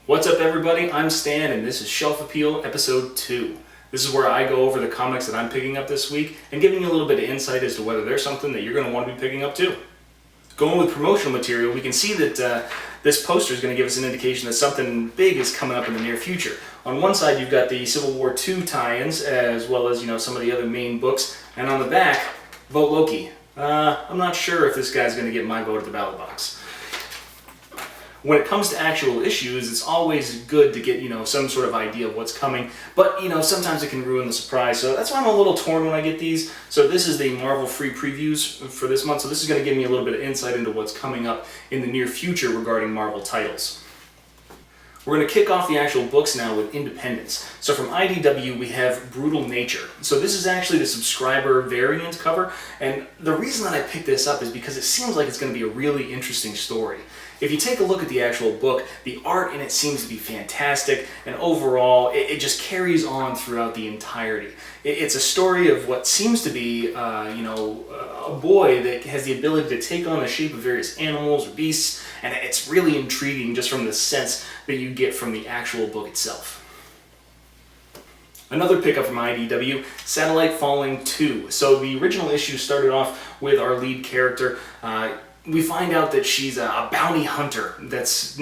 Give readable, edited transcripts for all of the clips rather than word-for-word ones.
What's up, everybody? I'm Stan, and this is Shelf Appeal Episode 2. This is where I go over the comics that I'm picking up this week and giving you a little bit of insight as to whether there's something that you're going to want to be picking up too. Going with promotional material, we can see that this poster is going to give us an indication that something big is coming up in the near future. On one side, you've got the Civil War II tie-ins, as well as some of the other main books, and on the back, Vote Loki. I'm not sure if this guy's going to get my vote at the ballot box. When it comes to actual issues, it's always good to get, some sort of idea of what's coming, but, sometimes it can ruin the surprise, so that's why I'm a little torn when I get these. So this is the Marvel free previews for this month, so this is going to give me a little bit of insight into what's coming up in the near future regarding Marvel titles. We're going to kick off the actual books now with Independence. So from IDW, we have Brutal Nature. So this is actually the subscriber variant cover, and the reason that I picked this up is because it seems like it's going to be a really interesting story. If you take a look at the actual book, the art in it seems to be fantastic, and overall, it just carries on throughout the entirety. It's a story of what seems to be, a boy that has the ability to take on the shape of various animals or beasts, and it's really intriguing just from the sense that you get from the actual book itself. Another pickup from IDW, Satellite Falling 2. So the original issue started off with our lead character. We find out that she's a bounty hunter that's,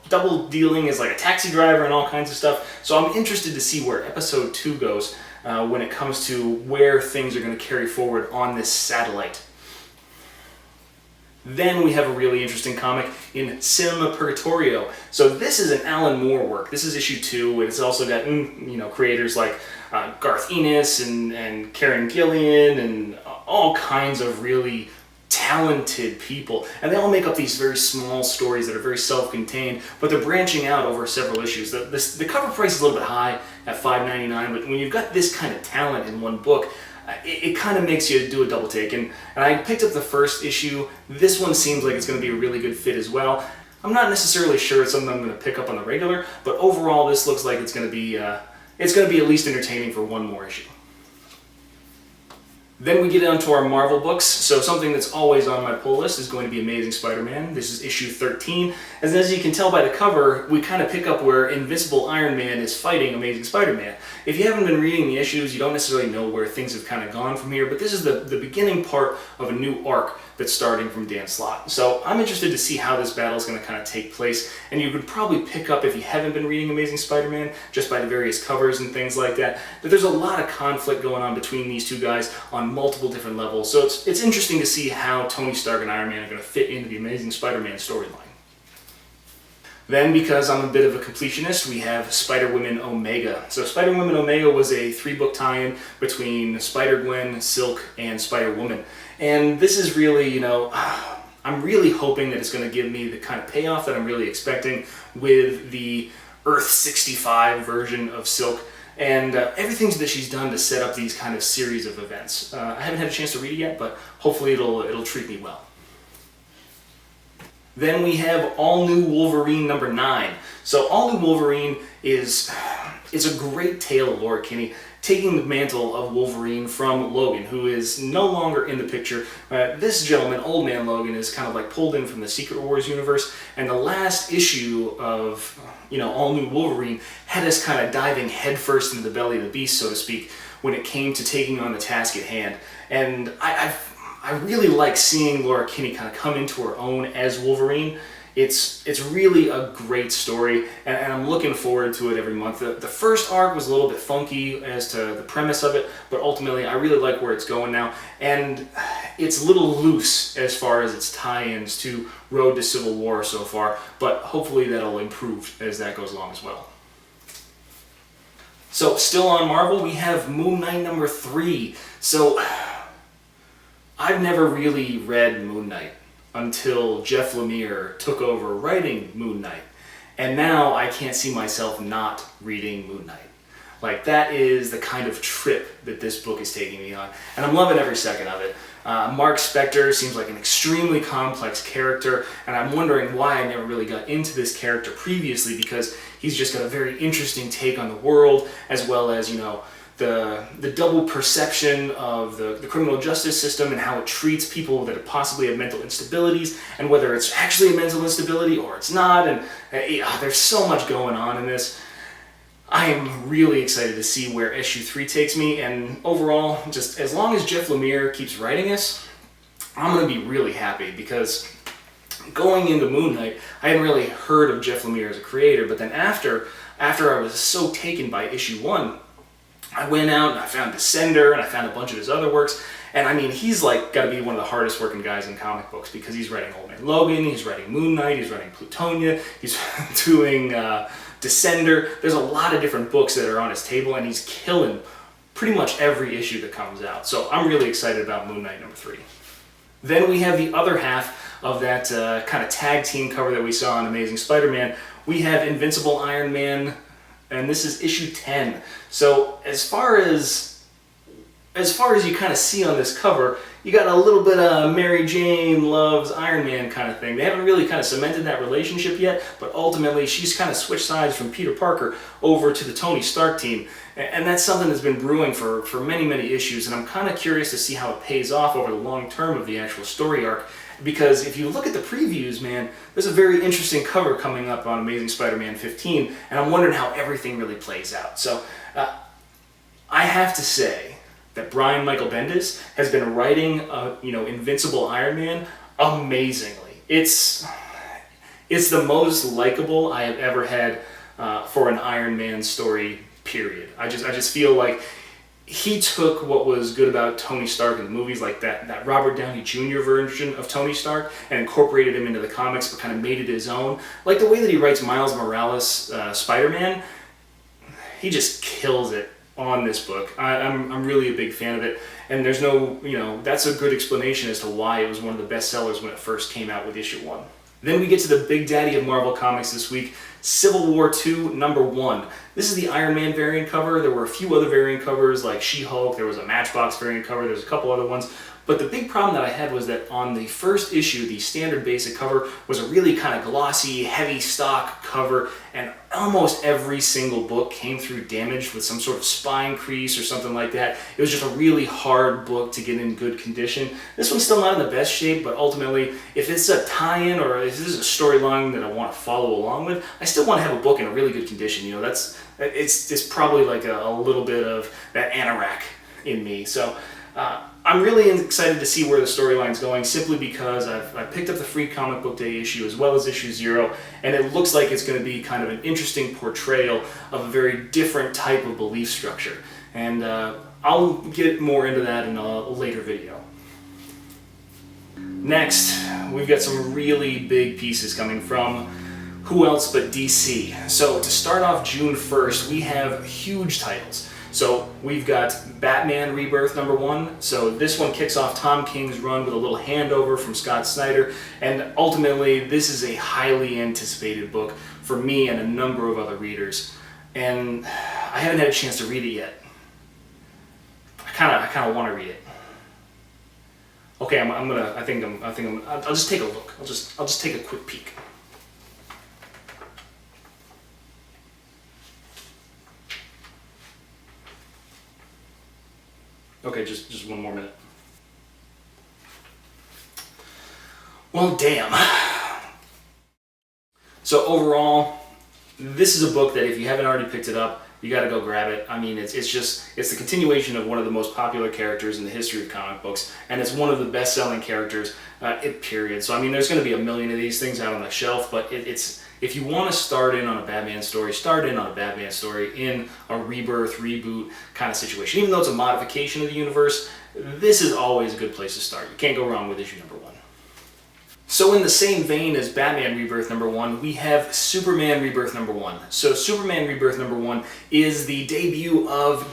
double dealing as like a taxi driver and all kinds of stuff. So I'm interested to see where episode 2 goes when it comes to where things are going to carry forward on this satellite. Then we have a really interesting comic in Cinema Purgatorio. So this is an Alan Moore work. This is issue 2, and it's also got, creators like Garth Ennis and Karen Gillian and all kinds of really talented people, and they all make up these very small stories that are very self-contained, but they're branching out over several issues. The cover price is a little bit high at $5.99, but when you've got this kind of talent in one book, it kind of makes you do a double take. And I picked up the first issue. This one seems like it's going to be a really good fit as well. I'm not necessarily sure it's something I'm going to pick up on the regular, but overall this looks like it's going to be at least entertaining for one more issue. Then we get onto our Marvel books, so something that's always on my pull list is going to be Amazing Spider-Man. This is issue 13, and as you can tell by the cover, we kind of pick up where Invincible Iron Man is fighting Amazing Spider-Man. If you haven't been reading the issues, you don't necessarily know where things have kind of gone from here, but this is the beginning part of a new arc that's starting from Dan Slott. So I'm interested to see how this battle is going to kind of take place, and you could probably pick up, if you haven't been reading Amazing Spider-Man, just by the various covers and things like that there's a lot of conflict going on between these two guys on multiple different levels. So it's interesting to see how Tony Stark and Iron Man are going to fit into the Amazing Spider-Man storyline. Then, because I'm a bit of a completionist, we have Spider-Woman Omega. So Spider-Woman Omega was a 3-book tie-in between Spider-Gwen, Silk, and Spider-Woman. And this is really, I'm really hoping that it's going to give me the kind of payoff that I'm really expecting with the Earth 65 version of Silk, and everything that she's done to set up these kind of series of events. I haven't had a chance to read it yet, but hopefully it'll treat me well. Then we have All New Wolverine number 9. So All New Wolverine is a great tale of Laura Kinney taking the mantle of Wolverine from Logan, who is no longer in the picture. This gentleman, Old Man Logan, is kind of like pulled in from the Secret Wars universe, and the last issue of All New Wolverine had us kind of diving headfirst into the belly of the beast, so to speak, when it came to taking on the task at hand. And I really like seeing Laura Kinney kind of come into her own as Wolverine. It's really a great story, and I'm looking forward to it every month. The first arc was a little bit funky as to the premise of it, but ultimately I really like where it's going now, and it's a little loose as far as its tie-ins to Road to Civil War so far, but hopefully that'll improve as that goes along as well. So still on Marvel, we have Moon Knight number 3. So I've never really read Moon Knight until Jeff Lemire took over writing Moon Knight. And now I can't see myself not reading Moon Knight. Like, that is the kind of trip that this book is taking me on. And I'm loving every second of it. Mark Spector seems like an extremely complex character, and I'm wondering why I never really got into this character previously, because he's just got a very interesting take on the world, as well as, the double perception of the criminal justice system and how it treats people that possibly have mental instabilities, and whether it's actually a mental instability or it's not. And there's so much going on in this. I am really excited to see where issue 3 takes me, and overall, just as long as Jeff Lemire keeps writing this, I'm going to be really happy, because going into Moon Knight, I hadn't really heard of Jeff Lemire as a creator, but then after I was so taken by issue 1, I went out and I found Descender and I found a bunch of his other works, and I mean, he's like got to be one of the hardest working guys in comic books, because he's writing Old Man Logan, he's writing Moon Knight, he's writing Plutonia, he's doing Descender. There's a lot of different books that are on his table, and he's killing pretty much every issue that comes out. So I'm really excited about Moon Knight number 3. Then we have the other half of that kind of tag team cover that we saw in Amazing Spider-Man. We have Invincible Iron Man, and this is issue 10. So as far as you kind of see on this cover, you got a little bit of Mary Jane loves Iron Man kind of thing. They haven't really kind of cemented that relationship yet, but ultimately she's kind of switched sides from Peter Parker over to the Tony Stark team. And that's something that's been brewing for many, many issues, and I'm kind of curious to see how it pays off over the long term of the actual story arc. Because if you look at the previews, man, there's a very interesting cover coming up on Amazing Spider-Man 15, and I'm wondering how everything really plays out. So I have to say that Brian Michael Bendis has been writing, Invincible Iron Man amazingly. It's the most likable I have ever had for an Iron Man story, period. I just feel like he took what was good about Tony Stark in the movies, like that Robert Downey Jr. version of Tony Stark, and incorporated him into the comics, but kind of made it his own. Like the way that he writes Miles Morales' Spider-Man, he just kills it on this book. I'm really a big fan of it, and there's no, that's a good explanation as to why it was one of the best sellers when it first came out with issue 1. Then we get to the big daddy of Marvel Comics this week, Civil War II #1. This is the Iron Man variant cover. There were a few other variant covers like She-Hulk, there was a Matchbox variant cover, there's a couple other ones. But the big problem that I had was that on the first issue, the standard basic cover was a really kind of glossy, heavy stock cover, and almost every single book came through damaged with some sort of spine crease or something like that. It was just a really hard book to get in good condition. This one's still not in the best shape, but ultimately, if it's a tie-in or if this is a storyline that I want to follow along with, I still want to have a book in a really good condition. It's probably like a little bit of that anorak in me. So I'm really excited to see where the storyline's going, simply because I've picked up the free Comic Book Day issue as well as issue 0, and it looks like it's going to be kind of an interesting portrayal of a very different type of belief structure. And I'll get more into that in a later video. Next, we've got some really big pieces coming from who else but DC. So to start off June 1st, we have huge titles. So we've got Batman Rebirth #1. So this one kicks off Tom King's run with a little handover from Scott Snyder, and ultimately this is a highly anticipated book for me and a number of other readers. And I haven't had a chance to read it yet. I kind of want to read it. Okay, I'll just take a look. I'll just take a quick peek. Okay, just one more minute. Well, damn. So overall, this is a book that if you haven't already picked it up, you got to go grab it. I mean, it's the continuation of one of the most popular characters in the history of comic books, and it's one of the best-selling characters, period. So I mean, there's going to be a million of these things out on the shelf, but if you want to start in on a Batman story, start in on a Batman story in a rebirth, reboot kind of situation. Even though it's a modification of the universe, this is always a good place to start. You can't go wrong with issue #1. So in the same vein as Batman Rebirth #1, we have Superman Rebirth #1. So Superman Rebirth #1 is the debut of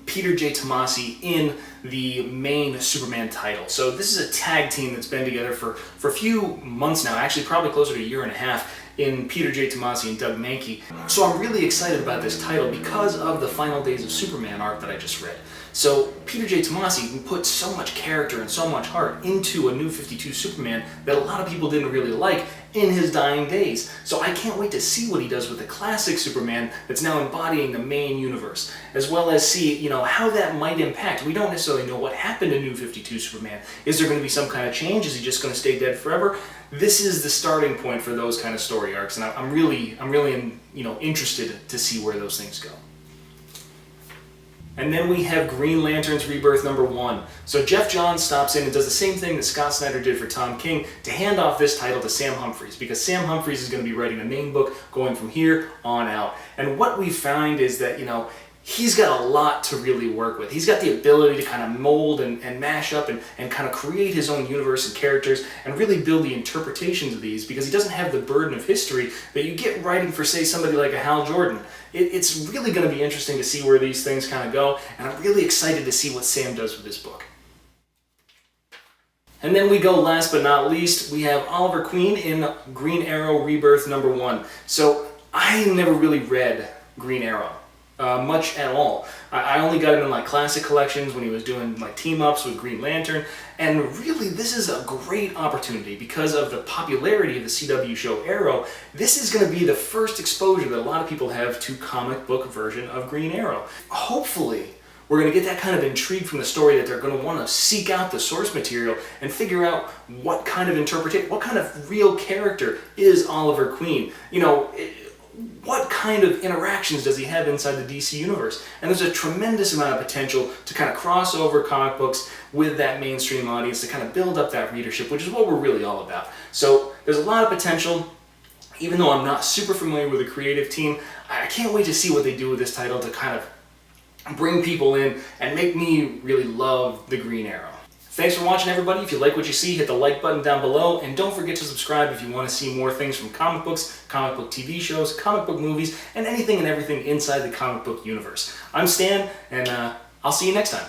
Peter J. Tomasi in the main Superman title. So this is a tag team that's been together for a few months now, actually probably closer to a year and a half, in Peter J. Tomasi and Doug Mahnke. So I'm really excited about this title because of the Final Days of Superman arc that I just read. So Peter J. Tomasi put so much character and so much heart into a New 52 Superman that a lot of people didn't really like, in his dying days. So I can't wait to see what he does with the classic Superman that's now embodying the main universe, as well as see, how that might impact. We don't necessarily know what happened to New 52 Superman. Is there going to be some kind of change? Is he just going to stay dead forever? This is the starting point for those kind of story arcs, and I'm really interested to see where those things go. And then we have Green Lantern's Rebirth #1. So Jeff Johns stops in and does the same thing that Scott Snyder did for Tom King to hand off this title to Sam Humphries, because Sam Humphries is going to be writing the main book going from here on out. And what we find is that, he's got a lot to really work with. He's got the ability to kind of mold and mash up and kind of create his own universe and characters and really build the interpretations of these, because he doesn't have the burden of history that you get writing for, say, somebody like a Hal Jordan. It's really going to be interesting to see where these things kind of go, and I'm really excited to see what Sam does with this book. And then we go, last but not least, we have Oliver Queen in Green Arrow Rebirth #1. So I never really read Green Arrow much at all. I only got him in like classic collections when he was doing like team-ups with Green Lantern, and really this is a great opportunity because of the popularity of the CW show Arrow. This is going to be the first exposure that a lot of people have to comic book version of Green Arrow. Hopefully we're going to get that kind of intrigue from the story that they're going to want to seek out the source material and figure out what kind of interpretation, what kind of real character is Oliver Queen. What kind of interactions does he have inside the DC universe? And there's a tremendous amount of potential to kind of cross over comic books with that mainstream audience, to kind of build up that readership, which is what we're really all about. So there's a lot of potential. Even though I'm not super familiar with the creative team, I can't wait to see what they do with this title to kind of bring people in and make me really love the Green Arrow. Thanks for watching, everybody. If you like what you see, hit the like button down below, and don't forget to subscribe if you want to see more things from comic books, comic book TV shows, comic book movies, and anything and everything inside the comic book universe. I'm Stan, and I'll see you next time.